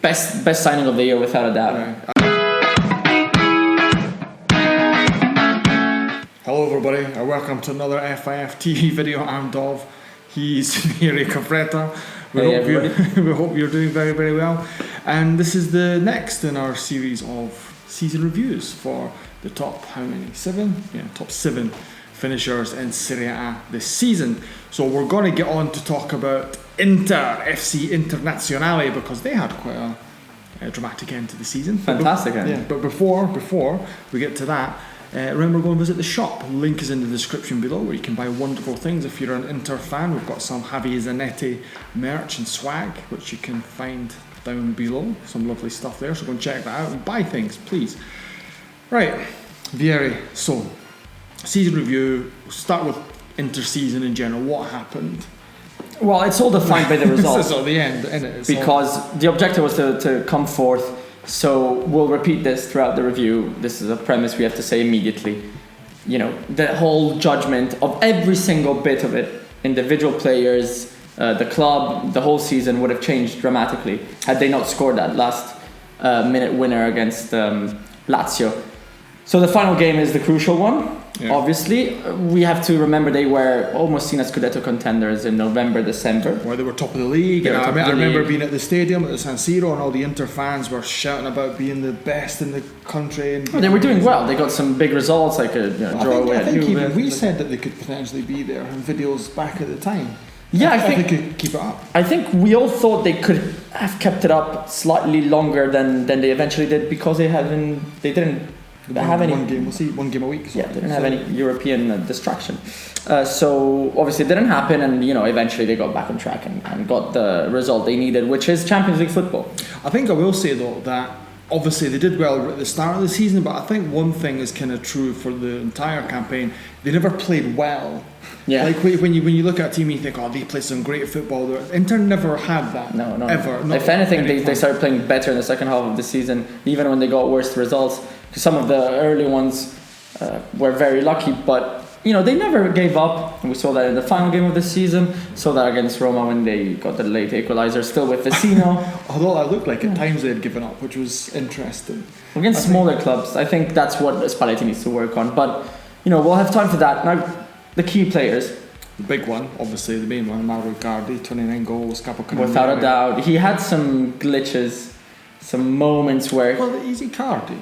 Best signing of the year without a doubt. Right. Hello everybody, and welcome to another FIF TV video. I'm Dov, he's Vieri Capretta. We hope you're doing very, very well. And this is the next in our series of season reviews for the top, how many? 7? Yeah, top 7 finishers in Serie A this season. So we're going to get on to talk about Inter, FC Internazionale, because they had quite a dramatic end to the season. Fantastic end. Yeah, but before we get to that, remember, go and visit the shop. Link is in the description below, where you can buy wonderful things. If you're an Inter fan, we've got some Javi Zanetti merch and swag, which you can find down below. Some lovely stuff there, so go and check that out and buy things, please. Right, Vieri. So, season review. We'll start with Inter season in general. What happened? Well, it's all defined by the results. This is the end, isn't it? Because the objective was to come forth. So we'll repeat this throughout the review. This is a premise we have to say immediately. You know, the whole judgment of every single bit of it, individual players, the club, the whole season would have changed dramatically had they not scored that last minute winner against Lazio. So the final game is the crucial one. Yeah. Obviously, we have to remember they were almost seen as Scudetto contenders in November, December. Where they were top of the league. And I remember being at the stadium at the San Siro, and all the Inter fans were shouting about being the best in the country. And they were doing well. They got some big results, like a draw away at Juve. I think even we said that they could potentially be there in videos back at the time. Yeah, I think they could keep it up. I think we all thought they could have kept it up slightly longer than they eventually did, because they didn't have any one game a week. Yeah, they didn't have any European distraction. So obviously it didn't happen, and eventually they got back on track and got the result they needed, which is Champions League football. I think I will say though that obviously they did well at the start of the season, but I think one thing is kind of true for the entire campaign: they never played well. Yeah. Like when you look at a team, you think, oh, they play some great football. Inter never had that. No. Ever. If anything, they started playing better in the second half of the season, even when they got worse results. Some of the early ones were very lucky, but they never gave up. And we saw that in the final game of the season. Saw that against Roma when they got the late equalizer, still with Vecino. Although it looked like at times they had given up, which was interesting. Against smaller clubs, I think that's what Poletti needs to work on. But we'll have time for that. Now, the key players. The big one, obviously, the main one, Mauro Icardi, 29 goals, Capretta. Without a doubt. He had some glitches, some moments where... Well, he's Icardi.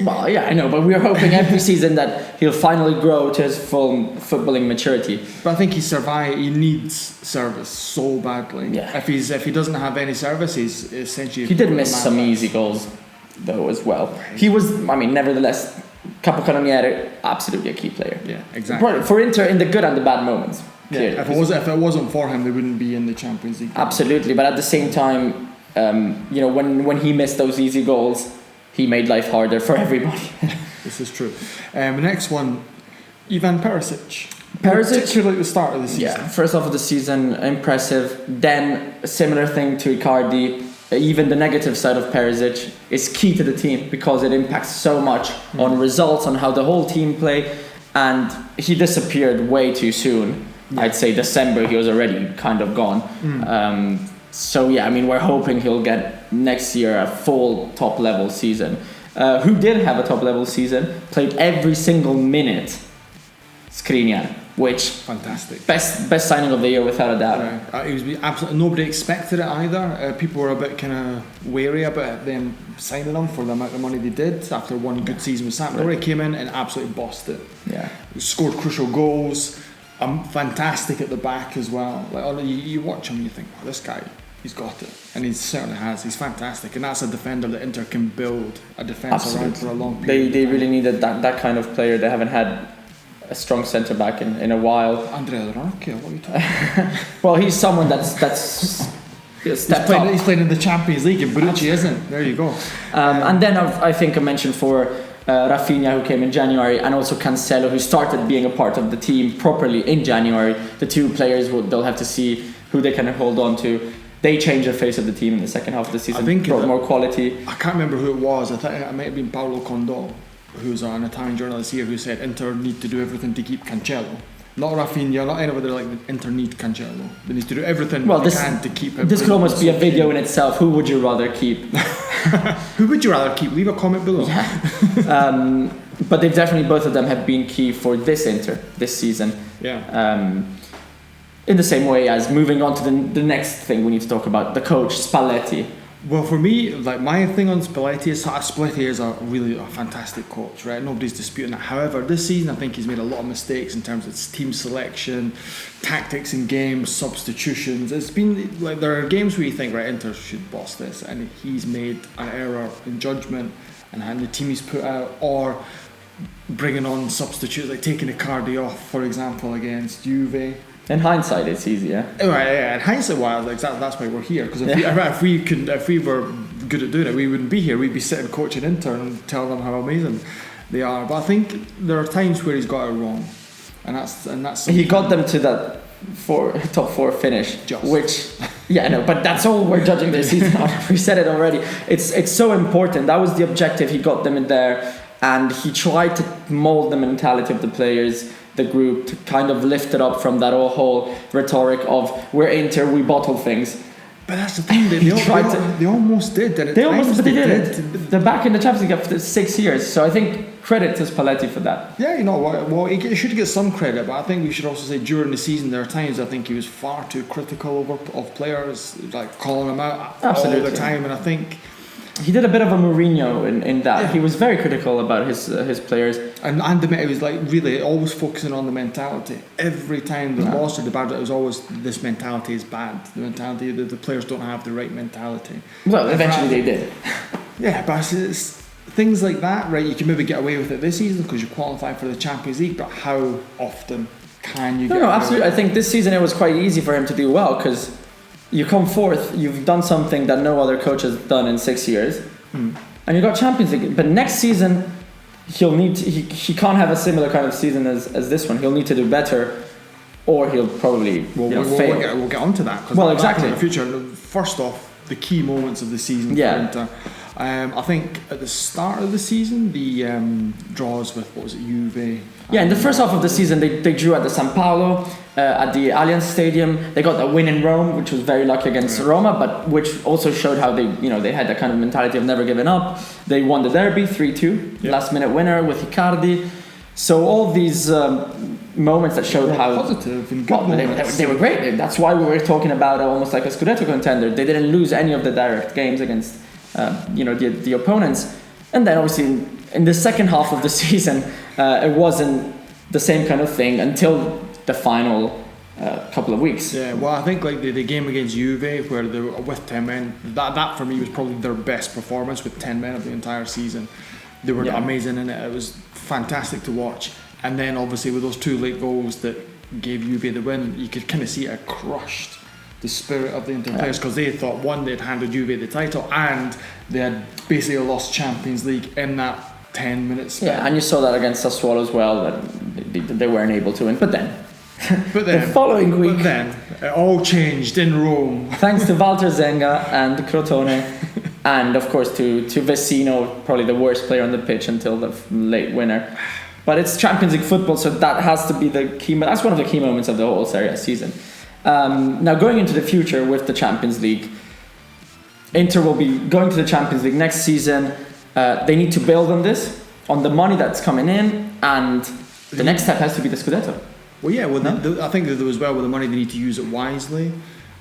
Well, yeah, I know, but we're hoping every season that he'll finally grow to his full footballing maturity. But I think he needs service so badly. Yeah. If he doesn't have any service, he's essentially... He did miss some easy goals, though, as well. He was, nevertheless, Capocannoniere, absolutely a key player. Yeah, exactly. For Inter, in the good and the bad moments. Yeah, if it wasn't for him, they wouldn't be in the Champions League. Absolutely, but at the same time, when he missed those easy goals, he made life harder for everybody. This is true. The next one, Ivan Perisic. Particularly at the start of the season. Yeah, first off of the season, impressive. Then a similar thing to Icardi. Even the negative side of Perisic is key to the team, because it impacts so much on results, on how the whole team play. And he disappeared way too soon. Yeah. I'd say December he was already kind of gone. So yeah, we're hoping he'll get next year a full top level season. Who did have a top level season, played every single minute, Skriniar, which fantastic, best signing of the year without a doubt. Right. It was absolutely, nobody expected it either. People were a bit kind of wary about them signing him for the amount of money they did after one good season with Sampdoria. He came in and absolutely bossed it. Yeah, he scored crucial goals. Fantastic at the back as well. Like you watch him and you think, wow, this guy, he's got it, and he certainly has. He's fantastic, and that's a defender that Inter can build a defence around for a long period. They really needed that kind of player. They haven't had a strong centre back in a while. Andrea Ranocchia, what are you talking about? Well, he's someone that's he's playing in the Champions League, and Bonucci isn't. There you go. And then I think I mentioned for Rafinha, who came in January, and also Cancelo, who started being a part of the team properly in January. The two players they'll have to see who they can hold on to. They changed the face of the team in the second half of the season. I think brought more quality. I can't remember who it was. I think it might have been Paolo Condò, who's an Italian journalist here, who said Inter need to do everything to keep Cancelo. Not Rafinha, not anybody like Inter need Cancelo. They need to do everything they can to keep him. This could almost be a video in itself. Who would you rather keep? Who would you rather keep? Leave a comment below. Yeah. But they've definitely, both of them have been key for this Inter, this season. Yeah. In the same way as moving on to the next thing we need to talk about, the coach, Spalletti. Well, for me, like my thing on Spalletti is Spalletti is a fantastic coach, right? Nobody's disputing that. However, this season I think he's made a lot of mistakes in terms of team selection, tactics in games, substitutions. It's been like there are games where you think, right, Inter should boss this, and he's made an error in judgment and the team he's put out, or bringing on substitutes like taking Icardi off, for example, against Juve. In hindsight, it's easier. Right, yeah. In hindsight, that's why we're here. Because if we were good at doing it, we wouldn't be here. We'd be sitting coaching Inter and telling them how amazing they are. But I think there are times where he's got it wrong, and that's. He got them to that top four finish, which, but that's all we're judging their season on. We said it already. It's so important. That was the objective. He got them in there, and he tried to mold the mentality of the players, the group, to kind of lift it up from that whole rhetoric of we're Inter, we bottle things. But that's the thing, they almost did. They did it. They're back in the Champions League after 6 years, so I think credit to Spalletti for that. Yeah, you know what? Well, he should get some credit, but I think we should also say during the season there are times I think he was far too critical of players, like calling them out all the time, and I think he did a bit of a Mourinho in that. Yeah. He was very critical about his players. And it was like really always focusing on the mentality. Every time they lost or the bad, it was always this mentality is bad. The mentality that the players don't have the right mentality. Well, eventually they did. Yeah, but it's things like that, right? You can maybe get away with it this season because you qualify for the Champions League, but how often can you get away absolutely. with it? I think this season it was quite easy for him to do well because you come fourth, you've done something that no other coach has done in 6 years, and you got Champions League. But next season, he can't have a similar kind of season as this one. He'll need to do better, or he'll probably fail. We'll get onto that. Well, exactly. In the future, first off, the key moments of the season for Inter. I think at the start of the season, the draws with, Juve? Yeah, in the first half of the season, they drew at the San Paolo, at the Allianz Stadium. They got a win in Rome, which was very lucky against Roma, but which also showed how they had that kind of mentality of never giving up. They won the derby 3-2, last minute winner with Icardi. So all these moments that showed how positive and good they were great. That's why we were talking about almost like a Scudetto contender. They didn't lose any of the direct games against the opponents. And then obviously in the second half of the season, it wasn't the same kind of thing until the final couple of weeks. Yeah, well, I think like the game against Juve where they were with 10 men, that for me was probably their best performance with 10 men of the entire season. They were amazing in it. It was fantastic to watch. And then obviously with those two late goals that gave Juve the win, you could kind of see it crushed the spirit of the Inter players because they thought one, they'd handed Juve the title and they had basically lost Champions League in that 10 minutes. Yeah, and you saw that against Sassuolo as well, that they weren't able to win. But then the following week, it all changed in Rome. Thanks to Walter Zenga and Crotone, and of course to Vecino, probably the worst player on the pitch until the late winner. But it's Champions League football, so that has to be the key. That's one of the key moments of the whole Serie season. Now going into the future with the Champions League, Inter will be going to the Champions League next season. They need to build on this, on the money that's coming in, and the next step has to be the Scudetto. Well, yeah, I think that as well with the money they need to use it wisely.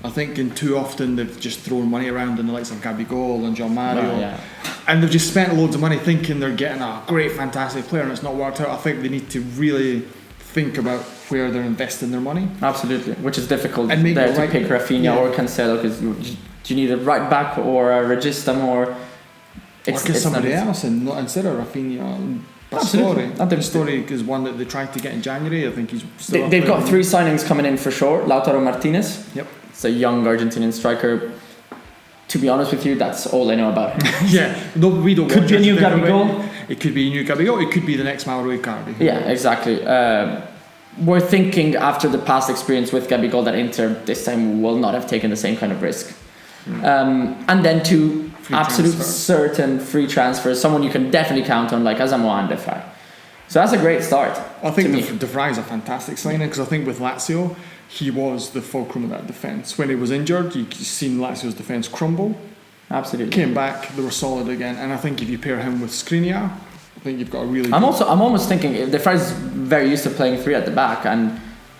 I think too often they've just thrown money around in the likes of Gabigol and John Mario, and they've just spent loads of money thinking they're getting a great, fantastic player, and it's not worked out. I think they need to really think about where they're investing their money. Absolutely, which is difficult and there to pick Rafinha or Cancelo because you need a right back or a Regista or it's somebody else instead of Rafinha. Pastore is one that they tried to get in January. I think he's still they've got 3 signings coming in for sure. Lautaro Martinez. Yep. It's a young Argentinian striker. To be honest with you, that's all I know about him. No, we don't. Could be a new Gabigol. It could be a new Gabigol. It could be the next Mauro Icardi. Yeah, exactly. We're thinking after the past experience with Gabigol that Inter this time will not have taken the same kind of risk. And then 2 certain free transfers, someone you can definitely count on, like Asamoah and Defay. So that's a great start. I think De Vrij is a fantastic signing because I think with Lazio, he was the fulcrum of that defence. When he was injured, you've seen Lazio's defence crumble. Absolutely. Came back, they were solid again, and I think if you pair him with Skriniar, I think you've got a really. I'm almost thinking De Vrij is very used to playing 3 at the back, and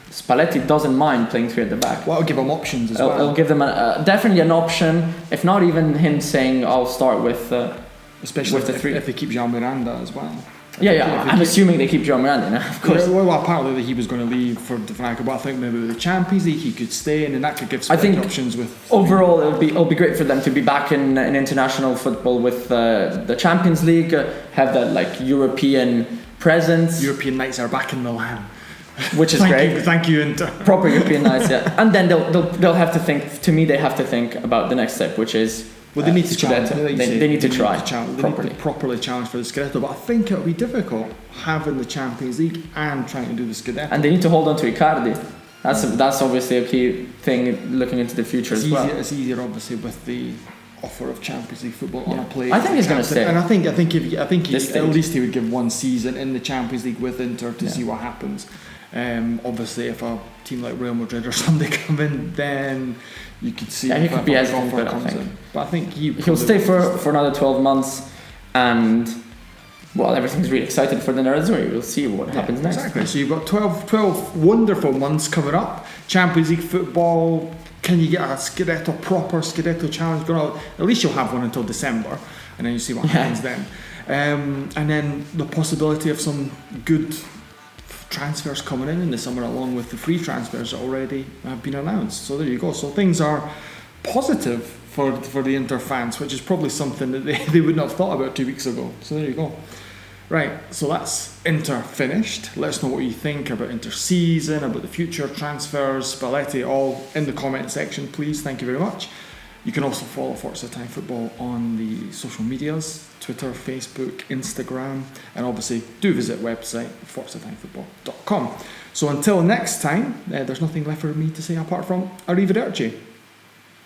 Spalletti doesn't mind playing 3 at the back. Well, I'll give him options as well. It'll give them definitely an option, if not even him saying I'll start with. Especially with the 3. If they keep Jean Miranda as well. Yeah. I'm assuming they keep Jean Miranda now, of course. Yeah, well, apparently he was going to leave for De Vrij, but I think maybe with the Champions League he could stay, and then that could give Spalletti options with. Overall, it'll be great for them to be back in international football with the Champions League, have that like European presence. European nights are back in Milan. Which is great. Thank you, Inter. Proper European nights, yeah. And then they'll have to think. To me, they have to think about the next step, which is they need to challenge. They need to try properly. Properly challenge for the Scudetto, but I think it'll be difficult having the Champions League and trying to do the Scudetto. And they need to hold on to Icardi. That's obviously a key thing looking into the future as well. It's easier, obviously, with the offer of Champions League football on a player. I think he's going to stay. And I think at least he would give one season in the Champions League with Inter to see what happens. Obviously, if a team like Real Madrid or somebody come in, then you could see. Yeah, he could be hesitant, but I think he'll stay for another 12 months, and well, everything's really excited for the Nerazzurri. We'll see what happens next. Exactly. So you've got 12 wonderful months coming up. Champions League football. Can you get a proper Scudetto challenge going on? At least you'll have one until December, and then you see what happens then. And then the possibility of some good transfers coming in the summer, along with the free transfers that already have been announced. So there you go. So things are positive for the Inter fans, which is probably something that they wouldn't have thought about 2 weeks ago. So there you go. Right, so that's Inter finished. Let us know what you think about Inter season, about the future transfers, Spalletti, all in the comment section, please. Thank you very much. You can also follow Forza Time Football on the social medias, Twitter, Facebook, Instagram, and obviously do visit website forzatimefootball.com. So until next time, there's nothing left for me to say apart from arrivederci.